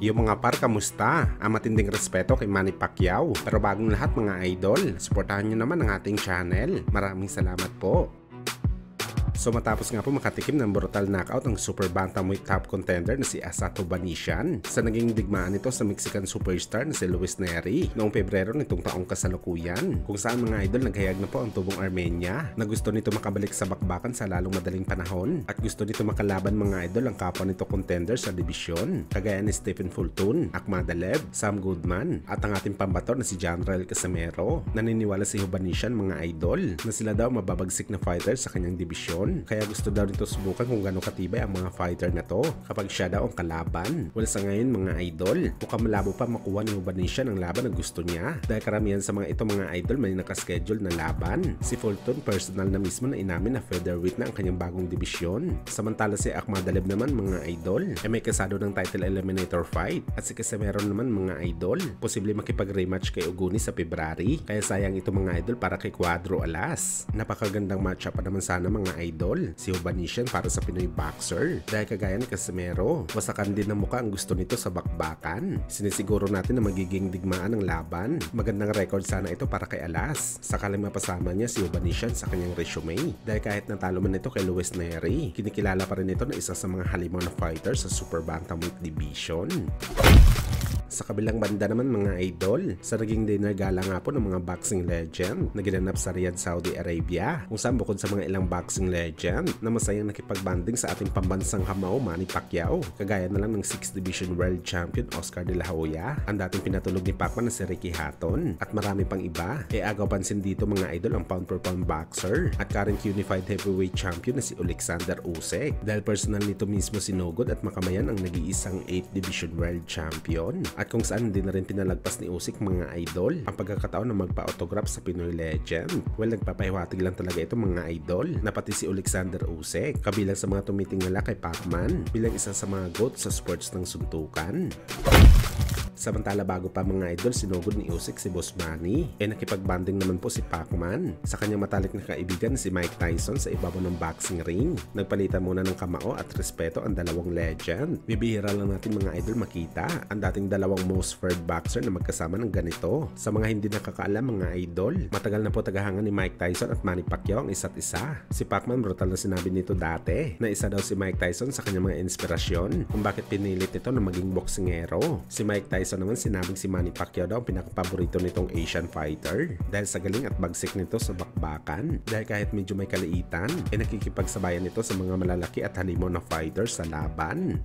Yung mga par, kamusta? Ang matinding respeto kay Manny Pacquiao. Pero bagong lahat mga idol, suportahan nyo naman ang ating channel. Maraming salamat po. So matapos nga po makatikim ng brutal knockout ang super bantamweight top contender na si Asato Banisian sa naging digmaan nito sa Mexican superstar na si Luis Nery noong Pebrero nitong taong kasalukuyan, kung saan mga idol naghayag na po ang tubong Armenia na gusto nito makabalik sa bakbakan sa lalong madaling panahon at gusto nito makalaban mga idol ang kapwa nito contender sa dibisyon kagaya ni Stephen Fulton, Akhmadaliev, Sam Goodman at ang ating pambator na si Janrael Casimero. Naniniwala si Banisian mga idol na sila daw mababagsik na fighter sa kanyang dibisyon. Kaya gusto daw nito subukan kung gaano katibay ang mga fighter na to kapag siya daw ang kalaban. Well, sa ngayon mga idol, mukhang malabo pa makuha ni Banisian ang laban na gusto niya dahil karamihan sa mga ito mga idol may nakaschedule na laban. Si Fulton personal na mismo na inamin na featherweight na ang kanyang bagong dibisyon. Samantala si Akhmadaliev naman mga idol ay may kasado ng title eliminator fight at si Casimero naman mga idol posible makipag-rematch kay Uguni sa February. Kaya sayang ito mga idol para kay Cuadro Alas. Napakagandang matchup pa naman sana mga idol si Banisian para sa Pinoy boxer dahil kagaya ni Casimero, wasakan din ng mukha ang gusto nito sa bakbakan. Sinisiguro natin na magiging digmaan ng laban. Magandang record sana ito para kay Alas sakaling mapasama niya si Banisian sa kanyang resume dahil kahit natalo man ito kay Luis Nery, kinikilala pa rin ito na isa sa mga halimaw na fighter sa super bantamweight division. Sa kabilang banda naman mga idol, sa naging dinner gala nga po ng mga boxing legend na ginanap sa Riyadh, Saudi Arabia, kung saan bukod sa mga ilang boxing legend na masayang nakipagbanding sa ating pambansang kamao Manny Pacquiao, kagaya na lang ng 6th Division World Champion Oscar De La Hoya, ang dating pinatulog ni Pacman na si Ricky Hatton, at marami pang iba. Agaw pansin dito mga idol ang pound for pound boxer at current unified heavyweight champion na si Alexander Usyk dahil personal nito mismo sinugod at makamayan ang nag-iisang 8th Division World Champion. At kung saan hindi na rin pinalagpas ni Usyk mga idol ang pagkakataon na magpa-autograph sa Pinoy legend. Well, nagpapahiwatig lang talaga ito mga idol na pati si Alexander Usyk kabilang sa mga tumitingala kay Pacman bilang isa sa mga GOAT sa sports ng suntukan. Samantala bago pa mga idol sinugod ni Usyk si Boss Manny, nakipagbanding naman po si Pacman sa kanyang matalik na kaibigan si Mike Tyson sa ibabaw ng boxing ring. Nagpalitan muna ng kamao at respeto ang dalawang legend. Bibihira lang natin mga idol makita ang dating dalawang most feared boxer na magkasama ng ganito. Sa mga hindi nakakaalam mga idol, matagal na po tagahangan ni Mike Tyson at Manny Pacquiao ang isa't isa. Si Pacman brutal na sinabi nito dati na isa daw si Mike Tyson sa kanyang mga inspirasyon kung bakit pinilit ito na maging boksingero. Si Mike Tyson naman sinabing si Manny Pacquiao daw ang pinakapaborito nitong Asian fighter dahil sa galing at bagsik nito sa bakbakan dahil kahit medyo may kaliitan nakikipagsabayan nito sa mga malalaki at halimaw na fighters sa laban.